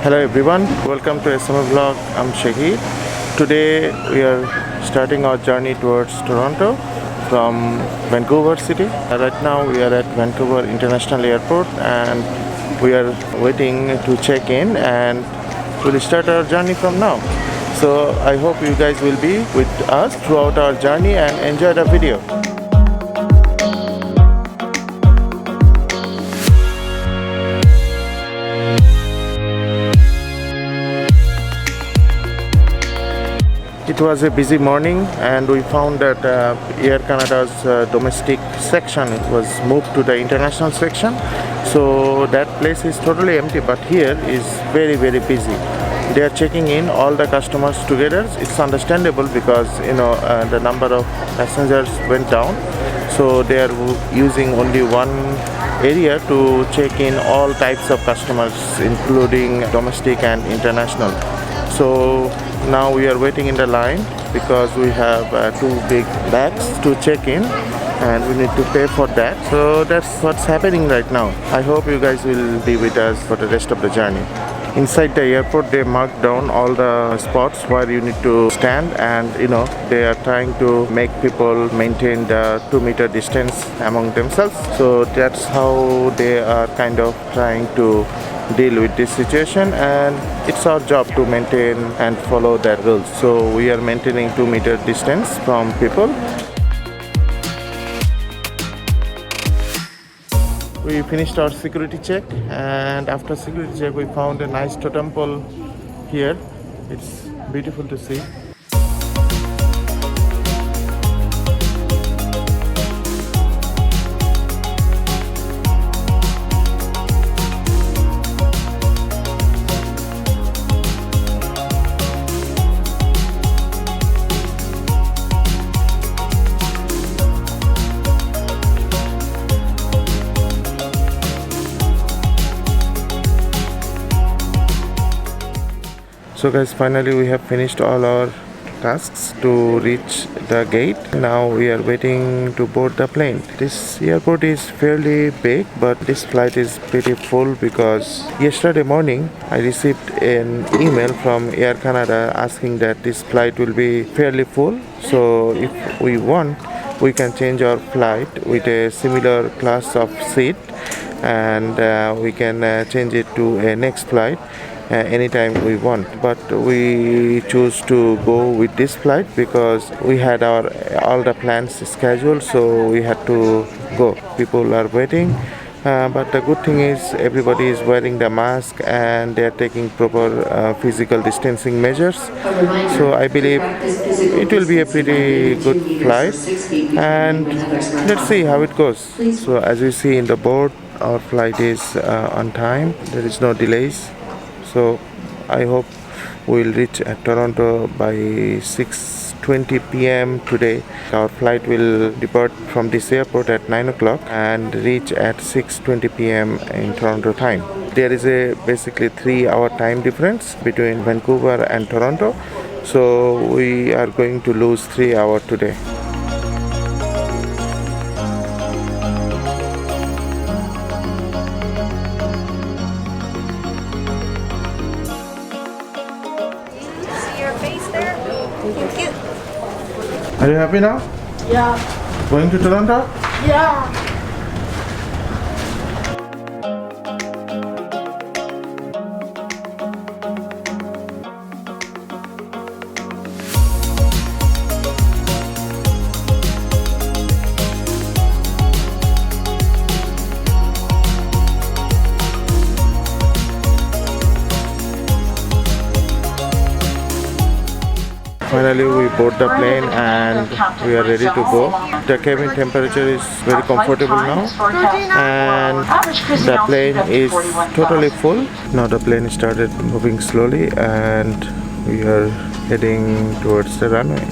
Hello everyone, welcome to SMA Vlog. I'm Shahid. Today we are starting our journey towards Toronto from Vancouver city. Right now we are at Vancouver International Airport and we are waiting to check in and we'll start our journey from now. So I hope you guys will be with us throughout our journey and enjoy the video. It was a busy morning and we found that Air Canada's domestic section it was moved to the international section. So that place is totally empty, but here is very busy. They are checking in all the customers together. It's understandable because the number of passengers went down. So they are using only one area to check in all types of customers including domestic and international. So now we are waiting in the line because we have two big bags to check in and we need to pay for that. So that's what's happening right now. I hope you guys will be with us for the rest of the journey. Inside the airport they marked down all the spots where you need to stand and they are trying to make people maintain the 2-meter distance among themselves. So that's how they are kind of trying to deal with this situation, and it's our job to maintain and follow that rules. So we are maintaining 2-meter distance from people. We finished our security check, and after security check we found a nice totem pole here. It's beautiful to see. So guys, finally we have finished all our tasks to reach the gate. Now we are waiting to board the plane. This airport is fairly big, but this flight is pretty full because yesterday morning I received an email from Air Canada asking that this flight will be fairly full. So if we want, we can change our flight with a similar class of seat and we can change it to a next flight anytime we want, but we choose to go with this flight because we had all the plans scheduled, so we had to go. People are waiting, but the good thing is everybody is wearing the mask and they are taking proper physical distancing measures. So I believe it will be a pretty good flight, and let's see how it goes. So as you see in the board, our flight is on time. There is no delays. So I hope we'll reach at Toronto by 6:20 p.m. today. Our flight will depart from this airport at 9 o'clock and reach at 6:20 p.m. in Toronto time. There is a basically 3-hour time difference between Vancouver and Toronto. So we are going to lose 3 hours today. Are you happy now? Yeah. Going to Toronto? Yeah. Finally we board the plane and we are ready to go. The cabin temperature is very comfortable now and the plane is totally full. Now the plane started moving slowly and we are heading towards the runway.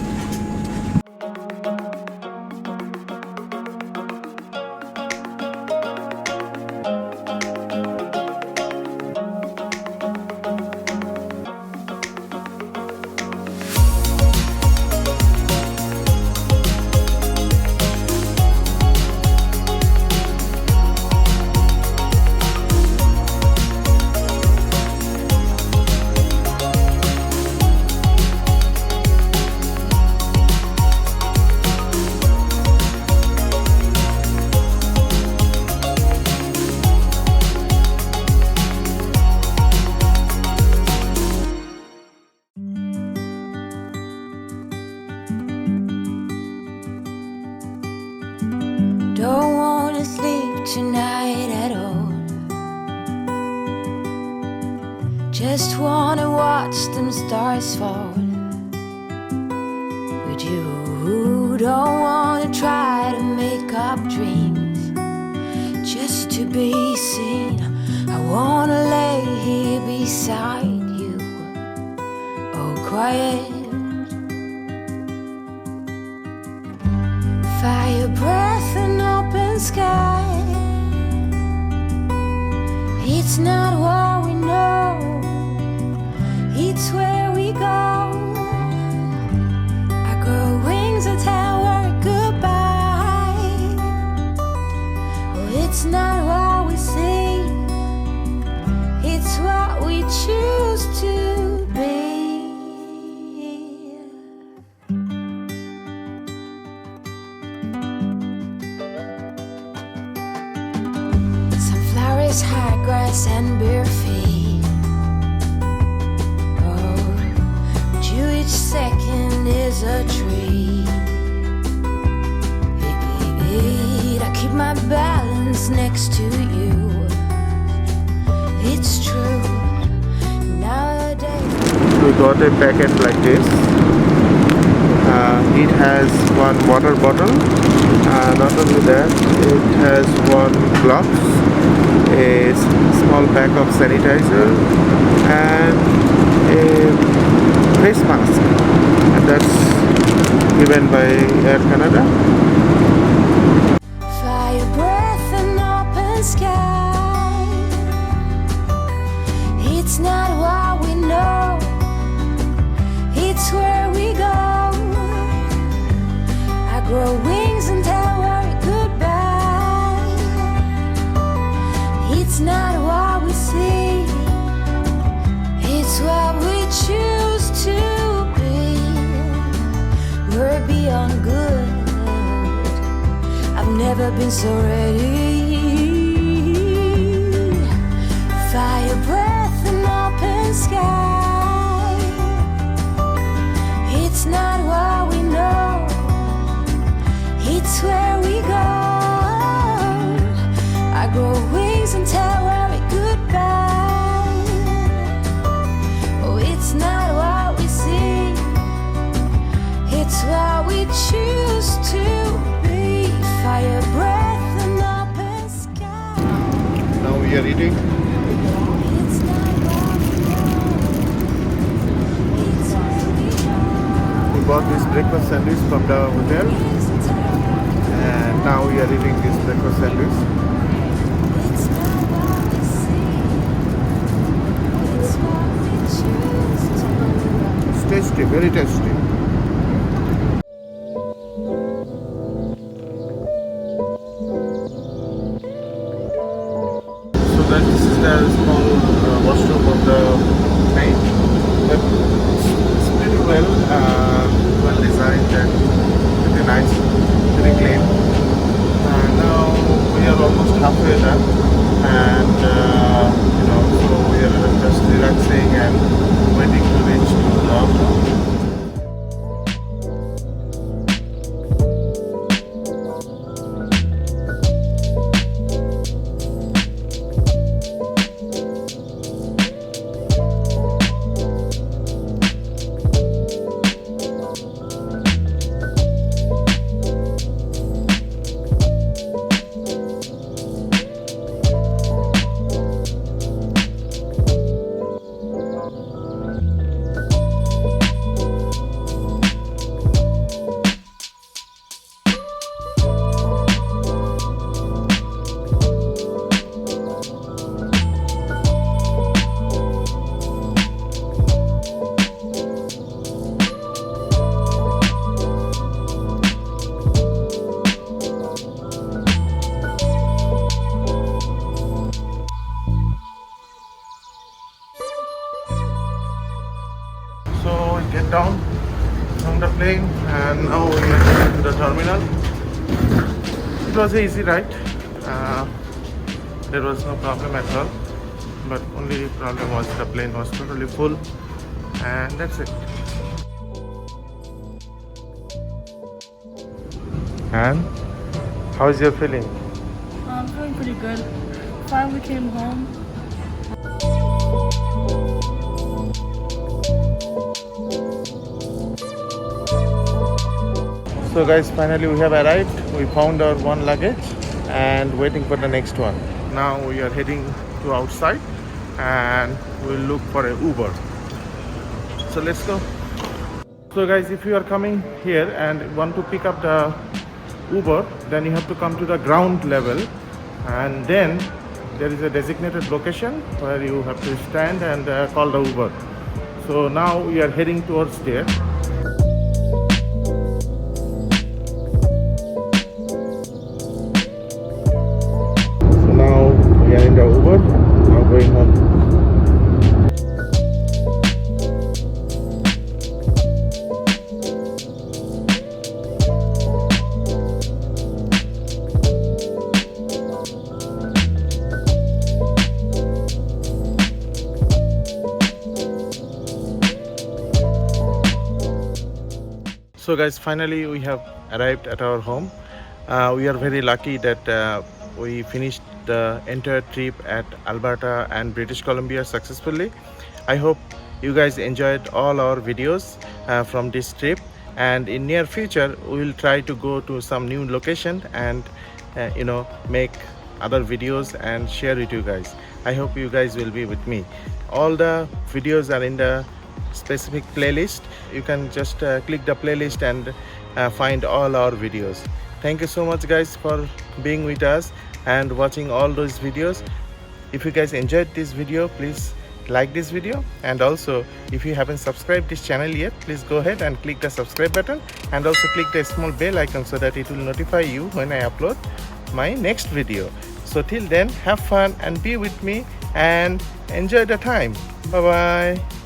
Just wanna watch them stars fall. With you, don't wanna try to make up dreams just to be seen. I wanna lay here beside you, oh quiet. Fire breath and open sky. It's not what we know, it's where we go. I grow wings and tell her goodbye. Oh, it's not what we see, it's what we choose to be. Sunflowers, high grass, and bare feet. Oh, but you each second is a treat. I keep my balance next to you. It's true. Nowadays We got a packet like this. It has one water bottle. Not only that, it has one gloves, a small pack of sanitizer, and a face mask. And that's given by Air Canada. fire breath and open sky. It's not what we know, it's where we go. I grow wings and tell her goodbye. It's not what we see, it's what we choose to be. We're beyond good, I've never been so ready. Fire breath and open sky. It's not what we know, it's where we go. I grow wings and tell her goodbye. Oh, it's not what we see, it's what we choose to be. Fire breath and open sky. Now we are eating. It's not what we know, it's what we go. We bought this breakfast sandwich from the hotel, and now we are eating this breakfast sandwich. It's not what we see, it's what we choose to be. It's tasty, very tasty. So that this is the small washroom of the plane. But it's pretty well designed and pretty nice, pretty clean. Now we are almost halfway done, and so we are just relaxing and waiting to reach to the downtown. So we get down from the plane, and now we are going to the terminal. It was an easy ride. There was no problem at all, but only problem was the plane was totally full, and that's it. And how is your feeling? I'm feeling pretty good. Finally came home. So guys, finally we have arrived. We found our one luggage and waiting for the next one. Now we are heading to outside and we'll look for a Uber. So let's go. So guys, if you are coming here and want to pick up the Uber, then you have to come to the ground level, and then there is a designated location where you have to stand and call the Uber. So now we are heading towards there. So now we are in the Uber, now going home. So guys, finally we have arrived at our home. We are very lucky that we finished the entire trip at Alberta and British Columbia successfully. I hope you guys enjoyed all our videos from this trip, and in near future we will try to go to some new location and make other videos and share with you guys. I hope you guys will be with me. All the videos are in the specific playlist. You can just click the playlist and find all our videos. Thank you so much guys for being with us and watching all those videos. If you guys enjoyed this video, please like this video, and also if you haven't subscribed this channel yet, please go ahead and click the subscribe button and also click the small bell icon so that it will notify you when I upload my next video. So till then, have fun and be with me and enjoy the time. Bye bye.